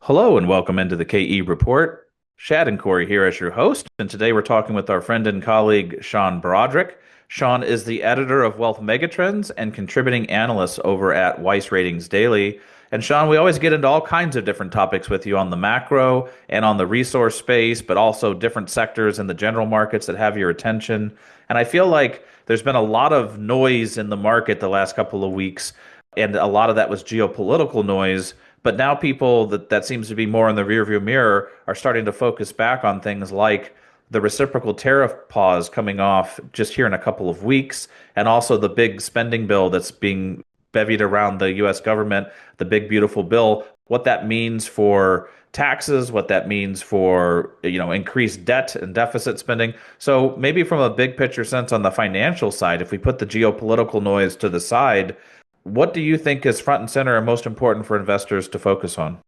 Hello and welcome into the KE Report. Shad and Corey here as your host, and today we're talking with our friend and colleague Sean Brodrick. Sean is the editor of Wealth Megatrends and contributing analyst over at Weiss Ratings Daily. And Sean, we always get into all kinds of different topics with you on the macro and on the resource space, but also different sectors in the general markets that have your attention. And I feel like there's been a lot of noise in the market the last couple of weeks, and a lot of that was geopolitical noise. But now people that seems to be more in the rearview mirror are starting to focus back on things like the reciprocal tariff pause coming off just here in a couple of weeks, and also the big spending bill that's being bevied around the US government, the big beautiful bill, what that means for taxes, what that means for, increased debt and deficit spending. So maybe from a big picture sense on the financial side, if we put the geopolitical noise to the side, what do you think is front and center and most important for investors to focus on?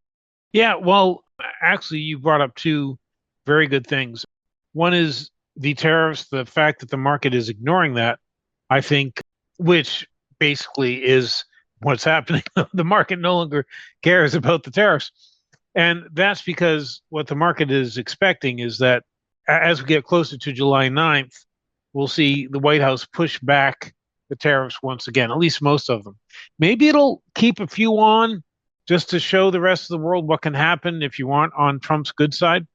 Yeah, well, actually, you brought up two very good things. One is the tariffs, the fact that the market is ignoring that, I think, which basically is what's happening. The market no longer cares about the tariffs. And that's because what the market is expecting is that as we get closer to July 9th, we'll see the White House push back the tariffs once again, at least most of them. Maybe it'll keep a few on just to show the rest of the world what can happen if you want on Trump's good side.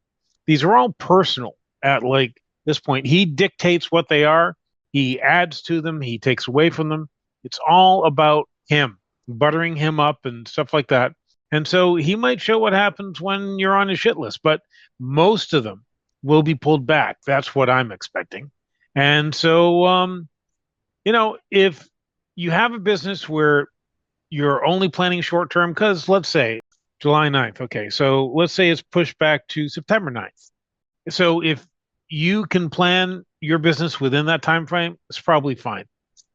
These are all personal at like this point. He dictates what they are. He adds to them. He takes away from them. It's all about him, buttering him up and stuff like that. And so he might show what happens when you're on his shit list, but most of them will be pulled back. That's what I'm expecting. And so, if you have a business where you're only planning short term, because let's say July 9th, okay, so let's say it's pushed back to September 9th. So if you can plan your business within that time frame, it's probably fine.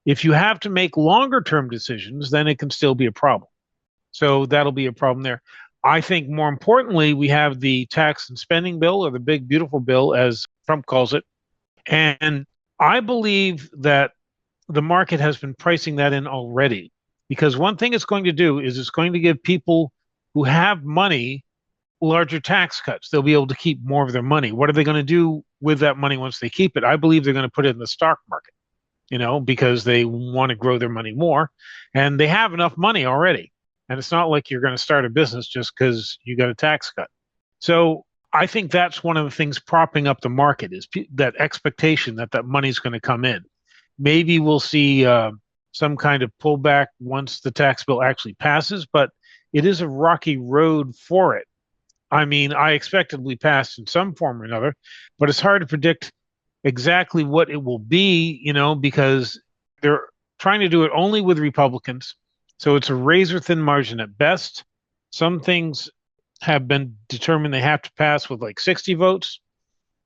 If you have to make longer term decisions, then it can still be a problem. So that'll be a problem there. I think more importantly, we have the tax and spending bill, or the big beautiful bill, as Trump calls it. And I believe that the market has been pricing that in already, because one thing it's going to do is it's going to give people who have money larger tax cuts. They'll be able to keep more of their money. What are they going to do with that money once they keep it? I believe they're going to put it in the stock market, because they want to grow their money more, and they have enough money already. And it's not like you're going to start a business just because you got a tax cut. So I think that's one of the things propping up the market is that expectation that that money's going to come in. Maybe we'll see some kind of pullback once the tax bill actually passes, but it is a rocky road for it. I mean, I expect it'll be passed in some form or another, but it's hard to predict exactly what it will be, because they're trying to do it only with Republicans. So it's a razor thin margin at best. Some things have been determined they have to pass with like 60 votes,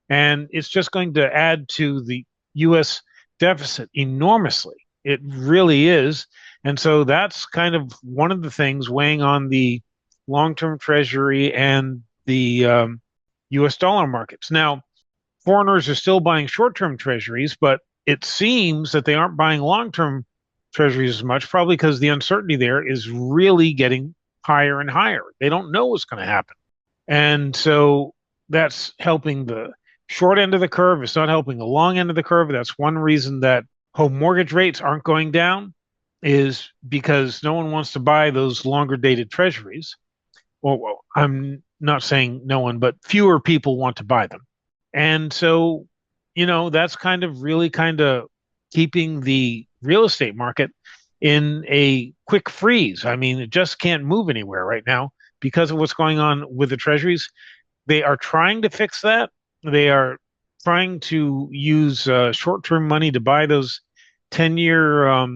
and it's just going to add to the U.S. deficit enormously. It really is. And so that's kind of one of the things weighing on the long-term treasury and the US dollar markets. Now, foreigners are still buying short-term treasuries, but it seems that they aren't buying long-term treasuries as much, probably because the uncertainty there is really getting higher and higher. They don't know what's going to happen. And so that's helping the short end of the curve. It's not helping the long end of the curve. That's one reason that home mortgage rates aren't going down, is because no one wants to buy those longer dated treasuries. Well, I'm not saying no one, but fewer people want to buy them. And so, that's kind of really kind of keeping the real estate market in a quick freeze. I mean, it just can't move anywhere right now because of what's going on with the treasuries. They are trying to fix that. They are trying to use short-term money to buy those 10-year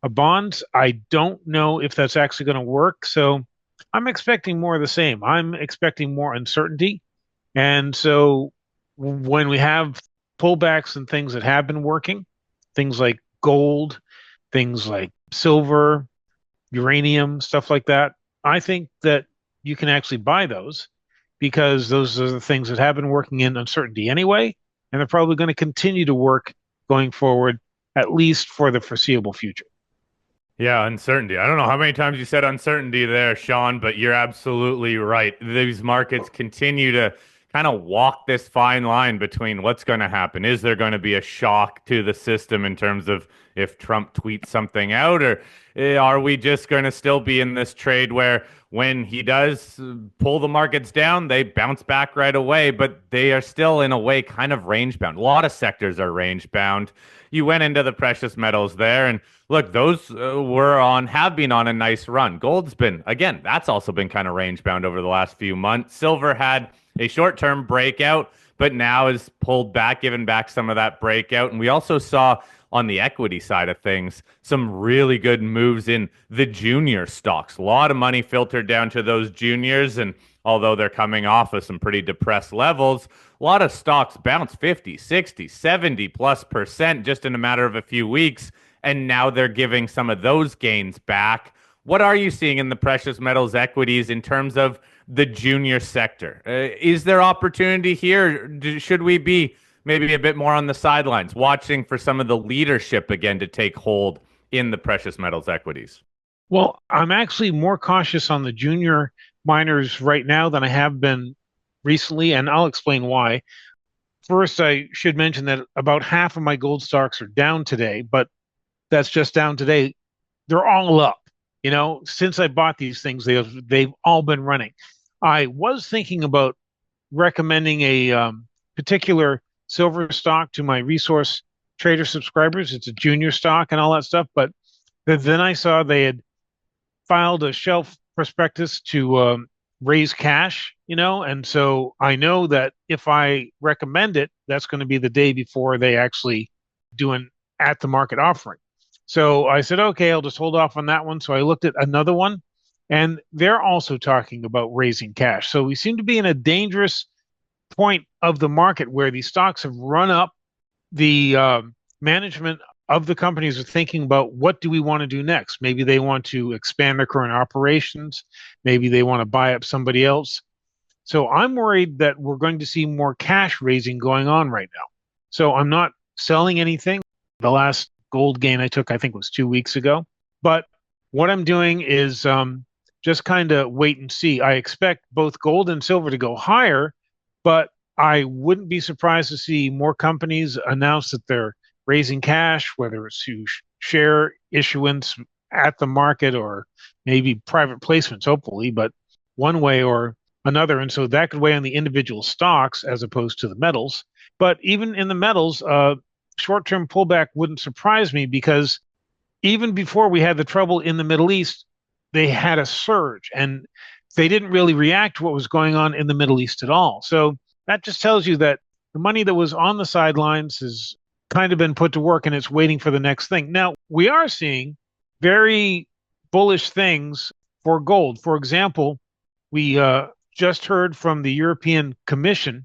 bonds. I don't know if that's actually going to work. So I'm expecting more of the same. I'm expecting more uncertainty. And so when we have pullbacks and things that have been working, things like gold, things like silver, uranium, stuff like that, I think that you can actually buy those because those are the things that have been working in uncertainty anyway, and they're probably going to continue to work going forward, at least for the foreseeable future. Yeah, uncertainty. I don't know how many times you said uncertainty there, Sean, but you're absolutely right. These markets continue to kind of walk this fine line between what's going to happen. Is there going to be a shock to the system in terms of if Trump tweets something out, or are we just going to still be in this trade where when he does pull the markets down, they bounce back right away, but they are still in a way kind of range bound. A lot of sectors are range bound. You went into the precious metals there, and look, those have been on a nice run. Gold's been, again, that's also been kind of range bound over the last few months. Silver had a short term breakout, but now is pulled back, given back some of that breakout. And we also saw on the equity side of things some really good moves in the junior stocks. A lot of money filtered down to those juniors. And although they're coming off of some pretty depressed levels, a lot of stocks bounce 50, 60, 70+% just in a matter of a few weeks. And now they're giving some of those gains back. What are you seeing in the precious metals equities in terms of the junior sector? Is there opportunity here? Should we be maybe a bit more on the sidelines, watching for some of the leadership again to take hold in the precious metals equities? Well, I'm actually more cautious on the junior miners right now than I have been recently, and I'll explain why. First, I should mention that about half of my gold stocks are down today, but that's just down today. They're all up. Since I bought these things, they've all been running. I was thinking about recommending a particular silver stock to my resource trader subscribers. It's a junior stock and all that stuff, but then I saw they had filed a shelf prospectus to raise cash, and so I know that if I recommend it, that's going to be the day before they actually do an at the market offering. So I said, okay, I'll just hold off on that one. So I looked at another one, and they're also talking about raising cash. So we seem to be in a dangerous point of the market where these stocks have run up. The management of the companies are thinking about what do we want to do next. Maybe they want to expand their current operations. Maybe they want to buy up somebody else. So I'm worried that we're going to see more cash raising going on right now. So I'm not selling anything. The last gold gain I took, I think, was 2 weeks ago. But what I'm doing is just kind of wait and see. I expect both gold and silver to go higher, but I wouldn't be surprised to see more companies announce that they're raising cash, whether it's through share issuance at the market or maybe private placements, hopefully, but one way or another. And so that could weigh on the individual stocks as opposed to the metals. But even in the metals, short-term pullback wouldn't surprise me because even before we had the trouble in the Middle East, they had a surge and they didn't really react to what was going on in the Middle East at all. So that just tells you that the money that was on the sidelines has kind of been put to work and it's waiting for the next thing. Now, we are seeing very bullish things for gold. For example, we just heard from the European Commission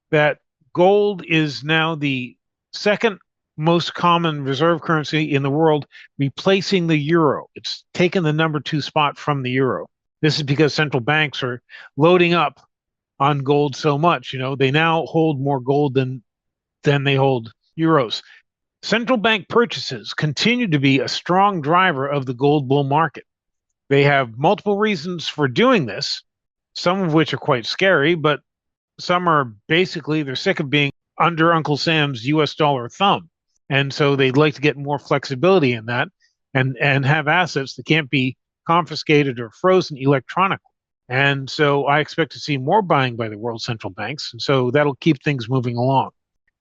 that gold is now the second most common reserve currency in the world, replacing the euro. It's taken the number 2 spot from the euro. This is because central banks are loading up on gold so much. They now hold more gold than they hold euros. Central bank purchases continue to be a strong driver of the gold bull market. They have multiple reasons for doing this, some of which are quite scary, but some are basically they're sick of being under Uncle Sam's US dollar thumb. And so they'd like to get more flexibility in that and have assets that can't be confiscated or frozen electronically. And so I expect to see more buying by the world central banks. And so that'll keep things moving along.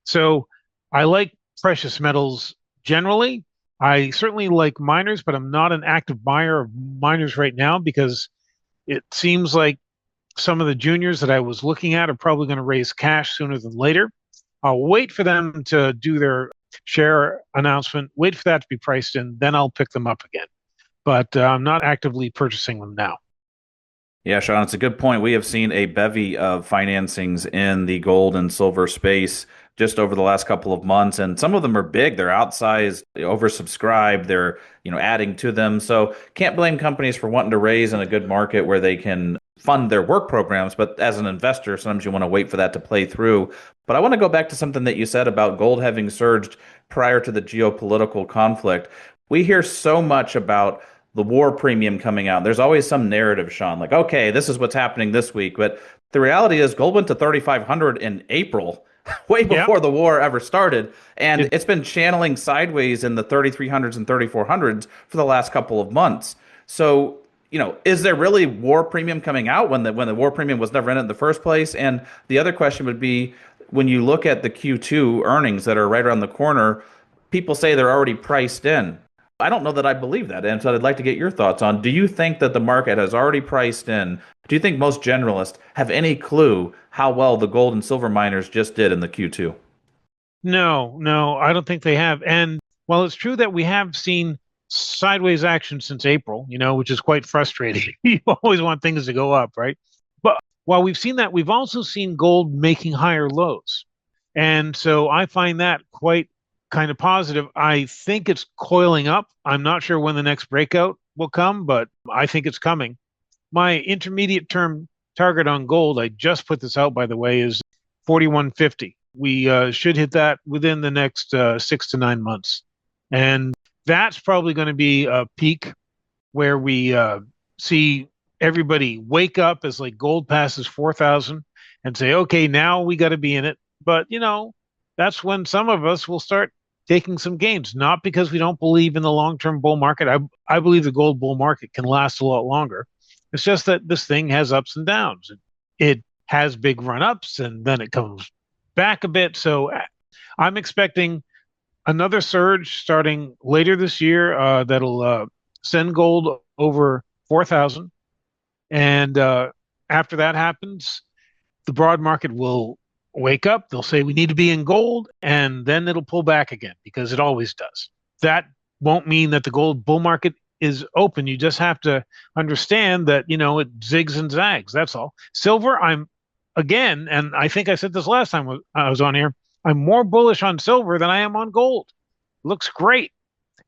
So I like precious metals generally. I certainly like miners, but I'm not an active buyer of miners right now because it seems like some of the juniors that I was looking at are probably going to raise cash sooner than later. I'll wait for them to do their share announcement, wait for that to be priced in, then I'll pick them up again. But I'm not actively purchasing them now. Yeah, Sean, it's a good point. We have seen a bevy of financings in the gold and silver space just over the last couple of months, and some of them are big. They're outsized, oversubscribed. They're, adding to them. So can't blame companies for wanting to raise in a good market where they can fund their work programs. But as an investor, sometimes you want to wait for that to play through. But I want to go back to something that you said about gold having surged prior to the geopolitical conflict. We hear so much about the war premium coming out. There's always some narrative, Sean, like, okay, this is what's happening this week. But the reality is gold went to 3,500 in April, way Yeah. before the war ever started. And It, it's been channeling sideways in the 3,300s and 3,400s for the last couple of months. So, is there really war premium coming out when the war premium was never in it in the first place? And the other question would be, when you look at the Q2 earnings that are right around the corner, people say they're already priced in. I don't know that I believe that. And so I'd like to get your thoughts on, do you think that the market has already priced in? Do you think most generalists have any clue how well the gold and silver miners just did in the Q2? no, I don't think they have. And while it's true that we have seen sideways action since April, which is quite frustrating. You always want things to go up, right? But while we've seen that, we've also seen gold making higher lows. And so I find that quite kind of positive. I think it's coiling up. I'm not sure when the next breakout will come, but I think it's coming. My intermediate term target on gold, I just put this out by the way, is 41.50. We should hit that within the next 6 to 9 months. And that's probably going to be a peak where we see everybody wake up as like gold passes 4,000 and say, okay, now we got to be in it. But, that's when some of us will start taking some gains, not because we don't believe in the long-term bull market. I believe the gold bull market can last a lot longer. It's just that this thing has ups and downs. It has big run-ups and then it comes back a bit. So I'm expecting another surge starting later this year that'll send gold over 4,000. And after that happens, the broad market will wake up. They'll say we need to be in gold, and then it'll pull back again because it always does. That won't mean that the gold bull market is open. You just have to understand that, it zigs and zags. That's all. Silver, I'm again, and I think I said this last time I was on here, I'm more bullish on silver than I am on gold. Looks great.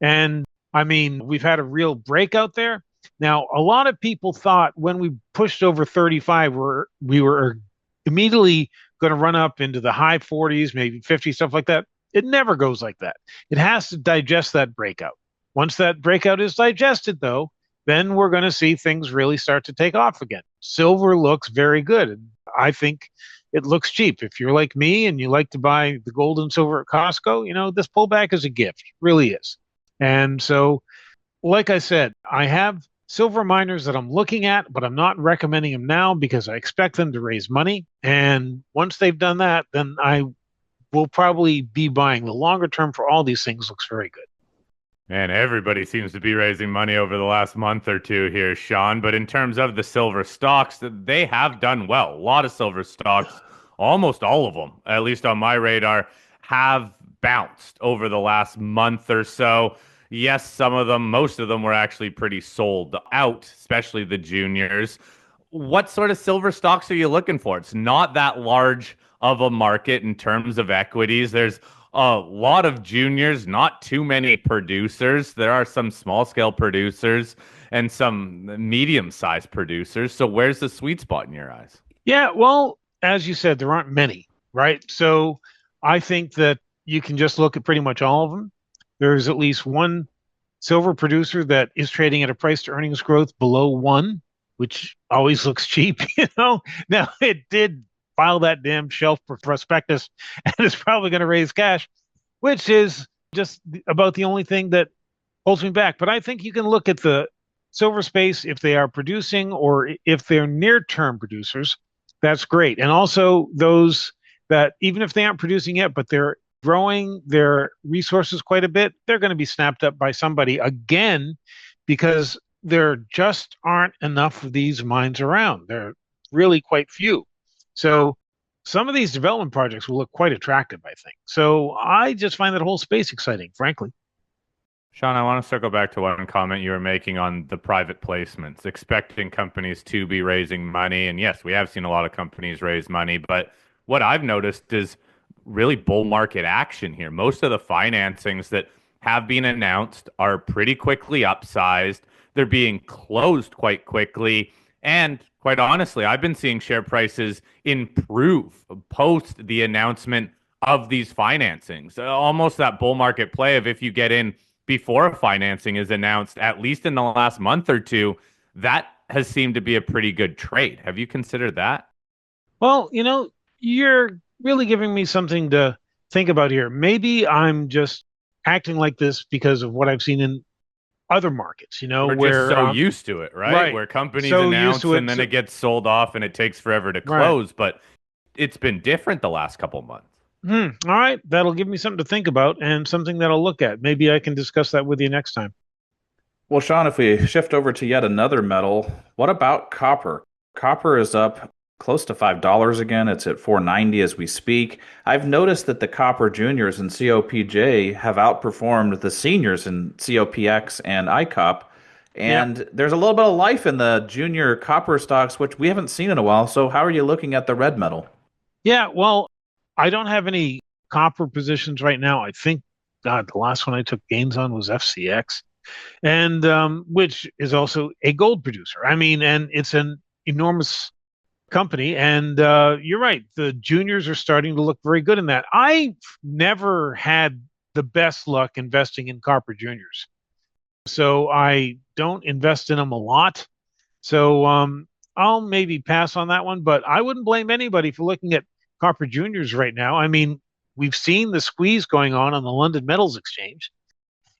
And I mean, we've had a real breakout there. Now, a lot of people thought when we pushed over 35, we were immediately going to run up into the high 40s, maybe 50, stuff like that. It never goes like that. It has to digest that breakout. Once that breakout is digested, though, then we're going to see things really start to take off again. Silver looks very good. And I think it looks cheap. If you're like me and you like to buy the gold and silver at Costco, this pullback is a gift. It really is. And so, like I said, I have silver miners that I'm looking at, but I'm not recommending them now because I expect them to raise money. And once they've done that, then I will probably be buying. The longer term for all these things looks very good. Man, everybody seems to be raising money over the last month or two here, Sean. But in terms of the silver stocks, they have done well. A lot of silver stocks, almost all of them, at least on my radar, have bounced over the last month or so. Yes, some of them, most of them were actually pretty sold out, especially the juniors. What sort of silver stocks are you looking for? It's not that large of a market in terms of equities. There's a lot of juniors, not too many producers. There are some small scale producers and some medium sized producers. So where's the sweet spot in your eyes? Yeah, well, as you said, there aren't many, right? So I think that you can just look at pretty much all of them. There's at least one silver producer that is trading at a price to earnings growth below one, which always looks cheap, Now, it did file that damn shelf prospectus and is probably going to raise cash, which is just about the only thing that holds me back. But I think you can look at the silver space if they are producing or if they're near-term producers. That's great. And also those that even if they aren't producing yet, but they're growing their resources quite a bit, they're going to be snapped up by somebody again because there just aren't enough of these mines around. They're really quite few. So some of these development projects will look quite attractive, I think. So I just find that whole space exciting, frankly. Sean, I want to circle back to one comment you were making on the private placements, expecting companies to be raising money. And yes, we have seen a lot of companies raise money, but what I've noticed is really bull market action here. Most of the financings that have been announced are pretty quickly upsized. They're being closed quite quickly. And quite honestly, I've been seeing share prices improve post the announcement of these financings. Almost that bull market play of if you get in before financing is announced, at least in the last month or two, that has seemed to be a pretty good trade. Have you considered that? Well, you're really giving me something to think about here. Maybe I'm just acting like this because of what I've seen in other markets, We're just where so used to it, right? right, Where companies so used announce to and it. then So, it gets sold off and it takes forever to right. close. But it's been different the last couple months. All right. That'll give me something to think about and something that I'll look at. Maybe I can discuss that with you next time. Well, Sean, if we shift over to yet another metal, what about copper? Copper is up close to $5 again. It's at 4.90 as we speak. I've noticed that the copper juniors in COPJ have outperformed the seniors in COPX and ICOP. Yeah. And there's a little bit of life in the junior copper stocks, which we haven't seen in a while. So how are you looking at the red metal? Yeah. Well, I don't have any copper positions right now. I think, God, the last one I took gains on was FCX, and which is also a gold producer. I mean, and it's an enormous company. And you're right, the juniors are starting to look very good in that. I've never had the best luck investing in copper juniors, so I don't invest in them a lot. So I'll maybe pass on that one, but I wouldn't blame anybody for looking at copper juniors right now. I mean, we've seen the squeeze going on the London Metals Exchange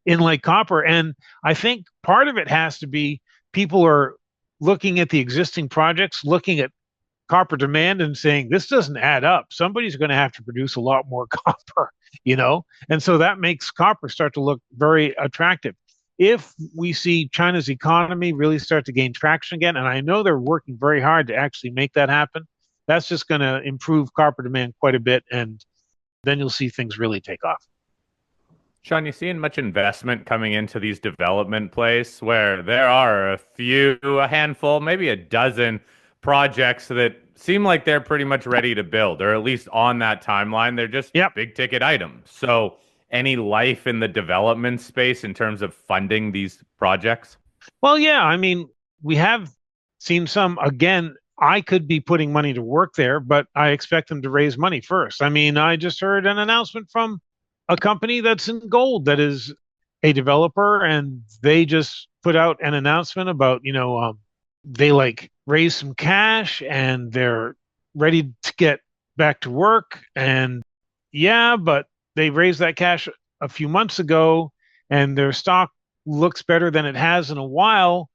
in like copper. And I think part of it has to be people are looking at the existing projects, looking at copper demand and saying, this doesn't add up. Somebody's going to have to produce a lot more copper, And so that makes copper start to look very attractive. If we see China's economy really start to gain traction again, and I know they're working very hard to actually make that happen, that's just going to improve copper demand quite a bit. And then you'll see things really take off. Sean, you seeing much investment coming into these development plays where there are a handful, maybe a dozen projects that seem like they're pretty much ready to build, or at least on that timeline. They're just Yep. big ticket items. So, any life in the development space in terms of funding these projects? Well, yeah, I mean, we have seen some. Again, I could be putting money to work there, but I expect them to raise money first. I mean, I just heard an announcement from a company that's in gold that is a developer, and they just put out an announcement about, they like raise some cash and they're ready to get back to work. And yeah, but they raised that cash a few months ago and their stock looks better than it has in a while.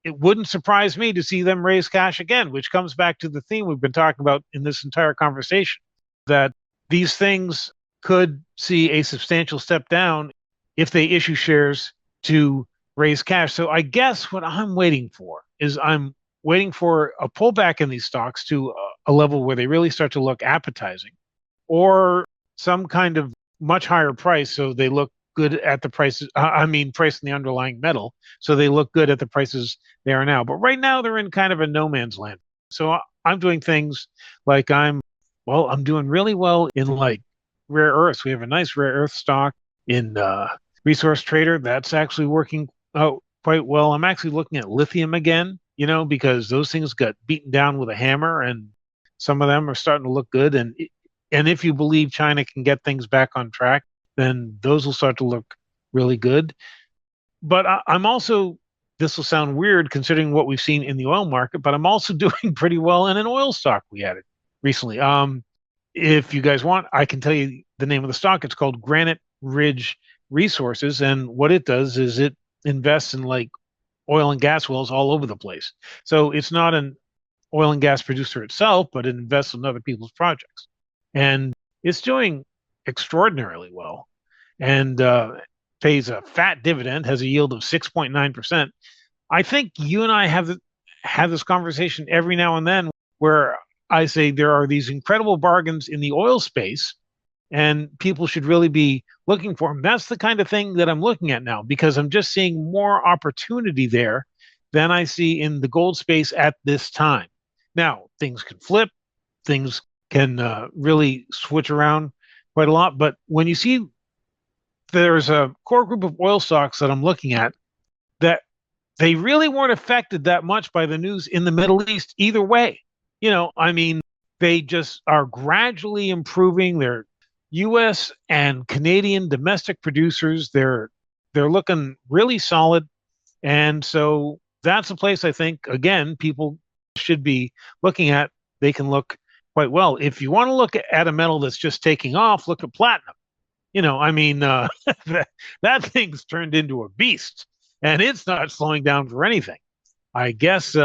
It wouldn't surprise me to see them raise cash again, which comes back to the theme we've been talking about in this entire conversation, that these things could see a substantial step down if they issue shares to raise cash. So I guess what I'm waiting for is I'm waiting for a pullback in these stocks to a level where they really start to look appetizing, or some kind of much higher price so they look good at the prices. I mean, price in the underlying metal, so they look good at the prices they are now. But right now they're in kind of a no man's land. So I'm doing things like I'm doing really well in like rare earths. We have a nice rare earth stock in Resource Trader that's actually working out quite well. I'm actually looking at lithium again, because those things got beaten down with a hammer, and some of them are starting to look good. And if you believe China can get things back on track, then those will start to look really good. But I'm also, this will sound weird considering what we've seen in the oil market, but I'm also doing pretty well in an oil stock we added recently. If you guys want, I can tell you the name of the stock. It's called Granite Ridge Resources. And what it does is it invests in like oil and gas wells all over the place. So it's not an oil and gas producer itself, but it invests in other people's projects. And it's doing extraordinarily well, and pays a fat dividend, has a yield of 6.9%. I think you and I have this conversation every now and then where I say there are these incredible bargains in the oil space and people should really be looking for them. That's the kind of thing that I'm looking at now, because I'm just seeing more opportunity there than I see in the gold space at this time. Now, things can flip, things can really switch around quite a lot. But when you see there's a core group of oil stocks that I'm looking at that they really weren't affected that much by the news in the Middle East either way. I mean, they just are gradually improving. They're U.S. and Canadian domestic producers. They're they're looking really solid. And so that's a place I think, again, people should be looking at. They can look quite well. If you want to look at a metal that's just taking off, look at platinum. I mean, that thing's turned into a beast, and it's not slowing down for anything. I guess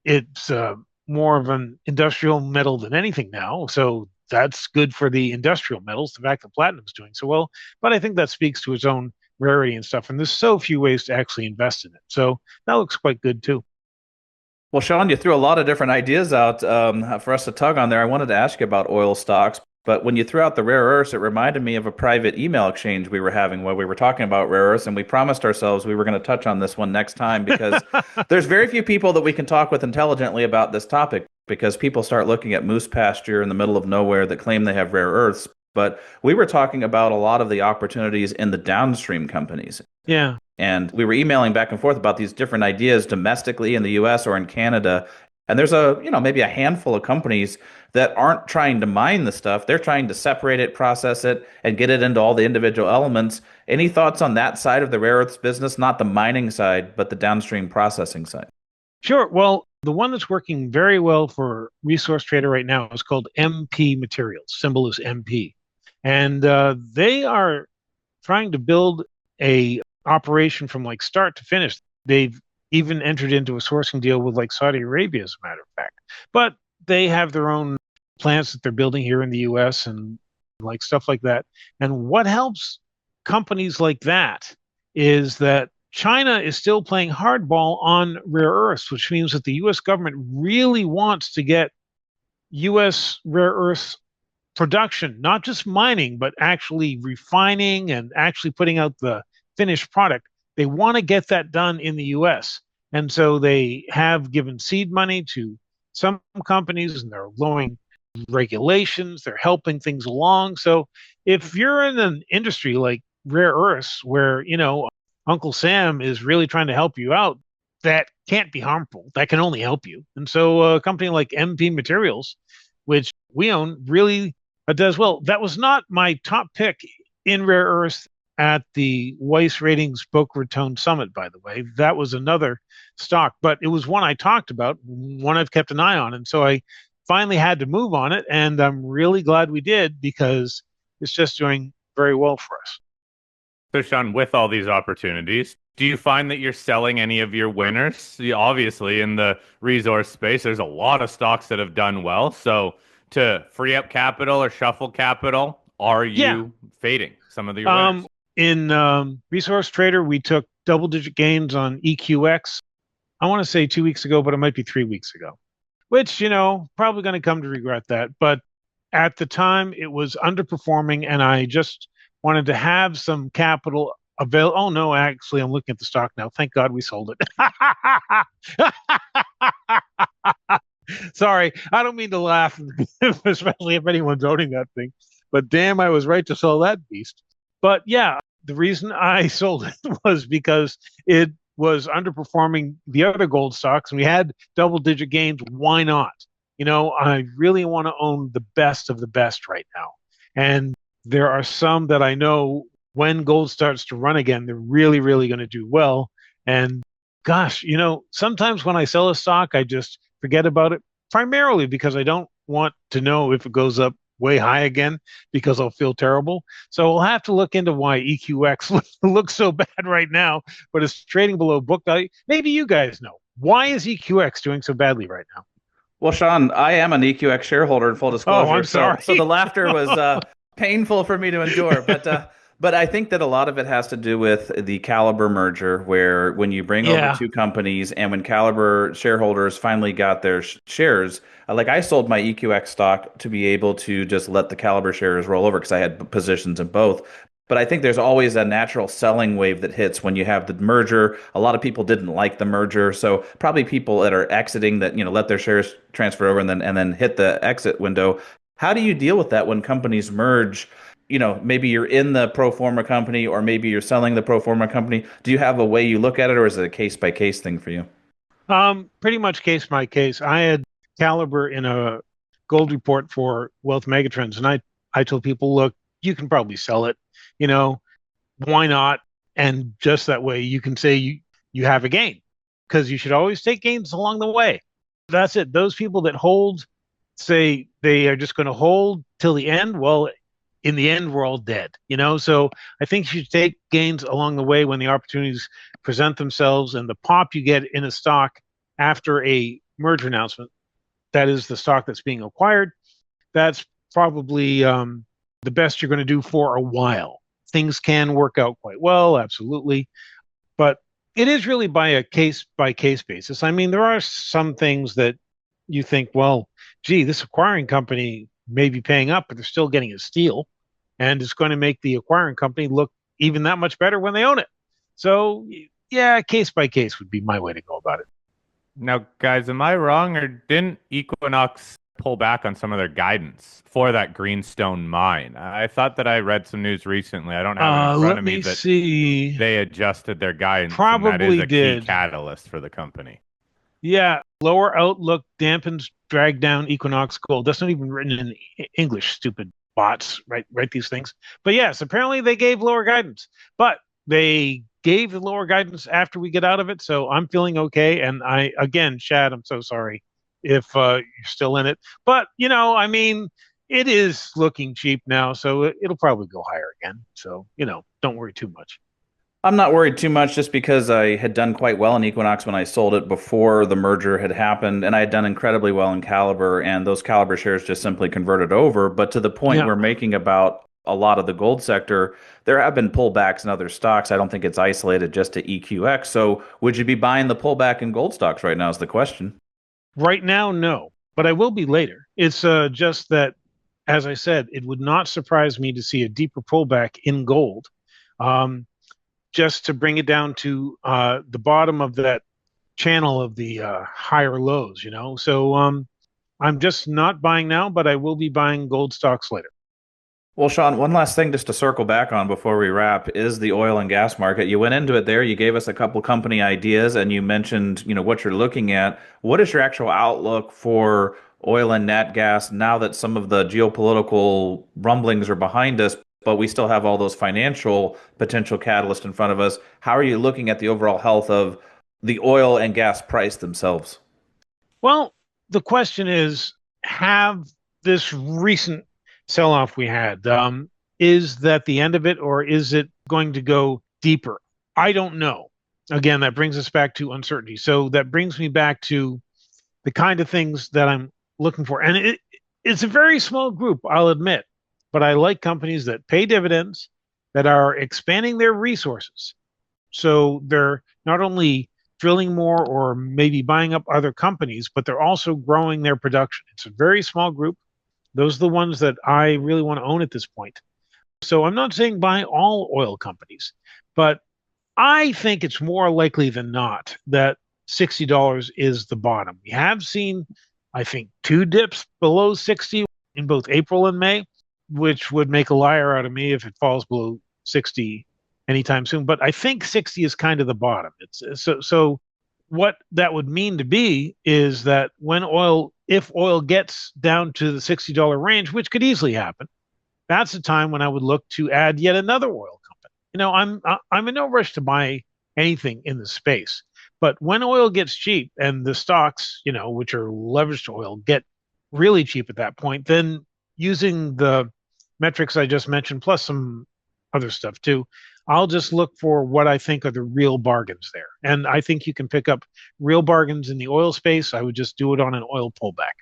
it's more of an industrial metal than anything now. So that's good for the industrial metals, the fact that platinum's doing so well. But I think that speaks to its own rarity and stuff. And there's so few ways to actually invest in it. So that looks quite good too. Well, Sean, you threw a lot of different ideas out for us to tug on there. I wanted to ask you about oil stocks, but when you threw out the rare earths, it reminded me of a private email exchange we were having where we were talking about rare earths, and we promised ourselves we were going to touch on this one next time because there's very few people that we can talk with intelligently about this topic because people start looking at moose pasture in the middle of nowhere that claim they have rare earths. But we were talking about a lot of the opportunities in the downstream companies. Yeah. And we were emailing back and forth about these different ideas domestically in the US or in Canada. And there's maybe a handful of companies that aren't trying to mine the stuff. They're trying to separate it, process it, and get it into all the individual elements. Any thoughts on that side of the rare earths business? Not the mining side, but the downstream processing side. Sure. Well, the one that's working very well for Resource Trader right now is called MP Materials. Symbol is MP. And they are trying to build a operation from like start to finish. They've even entered into a sourcing deal with like Saudi Arabia, as a matter of fact. But they have their own plants that they're building here in the US and like stuff like that. And what helps companies like that is that China is still playing hardball on rare earths, which means that the US government really wants to get US rare earths production, not just mining, but actually refining and actually putting out the finished product. They want to get that done in the US. And so they have given seed money to some companies and they're lowering regulations, they're helping things along. So if you're in an industry like rare earths where, Uncle Sam is really trying to help you out, that can't be harmful. That can only help you. And so a company like MP Materials, which we own, really does well. That was not my top pick in rare earths at the Weiss Ratings Boca Raton Summit, by the way. That was another stock, but it was one I talked about, one I've kept an eye on. And so I finally had to move on it. And I'm really glad we did because it's just doing very well for us. So, Sean, with all these opportunities, do you find that you're selling any of your winners? Obviously, in the resource space, there's a lot of stocks that have done well. So, to free up capital or shuffle capital, are you fading some of the winners? In Resource Trader, we took double-digit gains on EQX. I want to say 2 weeks ago, but it might be 3 weeks ago, which, probably going to come to regret that. But at the time, it was underperforming, and I just wanted to have some capital available. Oh, no, actually, I'm looking at the stock now. Thank God we sold it. Sorry, I don't mean to laugh, especially if anyone's owning that thing. But damn, I was right to sell that beast. But yeah, the reason I sold it was because it was underperforming the other gold stocks, and we had double-digit gains. Why not? I really want to own the best of the best right now. And there are some that I know when gold starts to run again, they're really, really going to do well. And gosh, sometimes when I sell a stock, I just forget about it, primarily because I don't want to know if it goes up way high again because I'll feel terrible. So we'll have to look into why EQX looks so bad right now, but it's trading below book value. Maybe you guys know. Why is EQX doing so badly right now? Well, Sean, I am an EQX shareholder in full disclosure. Oh, I'm sorry. So the laughter was painful for me to endure, but I think that a lot of it has to do with the Caliber merger, where when you bring over two companies and when Caliber shareholders finally got their shares, like I sold my EQX stock to be able to just let the Caliber shares roll over because I had positions in both. But I think there's always a natural selling wave that hits when you have the merger. A lot of people didn't like the merger, so probably people that are exiting that let their shares transfer over and then hit the exit window. How do you deal with that when companies merge? Maybe you're in the pro forma company or maybe you're selling the pro forma company. Do you have a way you look at it, or is it a case by case thing for you? Pretty much case by case. I had Caliber in a gold report for Wealth Megatrends, and I told people, look, you can probably sell it. Why not? And just that way you can say you have a gain, because you should always take gains along the way. That's it. Those people that hold, say they are just going to hold till the end, well, in the end, we're all dead, So I think you should take gains along the way when the opportunities present themselves, and the pop you get in a stock after a merger announcement, that is the stock that's being acquired, that's probably the best you're going to do for a while. Things can work out quite well, absolutely, but it is really by a case by case basis. I mean, there are some things that you think, well, gee, this acquiring company may be paying up, but they're still getting a steal, and it's going to make the acquiring company look even that much better when they own it. So, yeah, case by case would be my way to go about it. Now, guys, am I wrong, or didn't Equinox pull back on some of their guidance for that Greenstone mine? I thought that I read some news recently. I don't have it in front Let of me me that see. they adjusted their guidance, and that is Probably a key did. catalyst for the company. Yeah, lower outlook dampens drag down Equinox Gold. That's not even written in English, stupid bots, write these things. But yes, apparently they gave lower guidance. But they gave the lower guidance after we get out of it, so I'm feeling okay. And again, Shad, I'm so sorry if you're still in it. But, I mean, it is looking cheap now, so it'll probably go higher again. So, don't worry too much. I'm not worried too much just because I had done quite well in Equinox when I sold it before the merger had happened, and I had done incredibly well in Caliber, and those Caliber shares just simply converted over. But to the point Yeah. we're making about a lot of the gold sector, there have been pullbacks in other stocks. I don't think it's isolated just to EQX. So would you be buying the pullback in gold stocks right now is the question. Right now, no, but I will be later. It's just that, as I said, it would not surprise me to see a deeper pullback in gold, just to bring it down to the bottom of that channel of the higher lows, So I'm just not buying now, but I will be buying gold stocks later. Well, Sean, one last thing just to circle back on before we wrap is the oil and gas market. You went into it there, you gave us a couple company ideas, and you mentioned, what you're looking at. What is your actual outlook for oil and nat gas now that some of the geopolitical rumblings are behind us, but we still have all those financial potential catalysts in front of us? How are you looking at the overall health of the oil and gas price themselves? Well, the question is, have this recent sell-off we had, is that the end of it, or is it going to go deeper? I don't know. Again, that brings us back to uncertainty. So that brings me back to the kind of things that I'm looking for. And it's a very small group, I'll admit, but I like companies that pay dividends, that are expanding their resources. So they're not only drilling more or maybe buying up other companies, but they're also growing their production. It's a very small group. Those are the ones that I really want to own at this point. So I'm not saying buy all oil companies, but I think it's more likely than not that $60 is the bottom. We have seen, I think, two dips below 60 in both April and May, which would make a liar out of me if it falls below 60 anytime soon. But I think 60 is kind of the bottom. So what that would mean to be is that if oil gets down to the $60 range, which could easily happen, that's the time when I would look to add yet another oil company. I'm in no rush to buy anything in the space, but when oil gets cheap and the stocks, which are leveraged to oil, get really cheap at that point, then using the metrics I just mentioned, plus some other stuff too, I'll just look for what I think are the real bargains there. And I think you can pick up real bargains in the oil space. I would just do it on an oil pullback.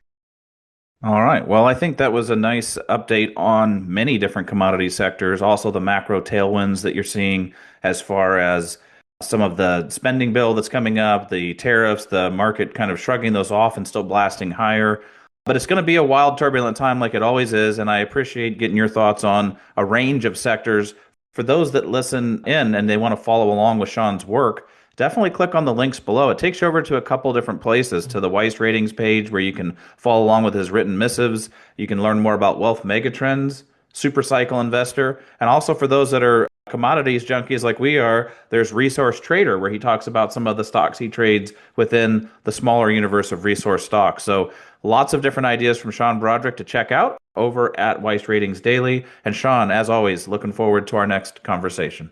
All right. Well, I think that was a nice update on many different commodity sectors, also the macro tailwinds that you're seeing as far as some of the spending bill that's coming up, the tariffs, the market kind of shrugging those off and still blasting higher. But it's going to be a wild, turbulent time like it always is. And I appreciate getting your thoughts on a range of sectors. For those that listen in and they want to follow along with Sean's work, definitely click on the links below. It takes you over to a couple different places, to the Weiss Ratings page where you can follow along with his written missives. You can learn more about Wealth Megatrends, Super Cycle Investor, and also for those that are commodities junkies like we are, there's Resource Trader, where he talks about some of the stocks he trades within the smaller universe of resource stocks. So lots of different ideas from Sean Brodrick to check out over at Weiss Ratings Daily. And Sean, as always, looking forward to our next conversation.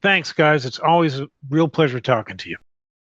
Thanks, guys. It's always a real pleasure talking to you.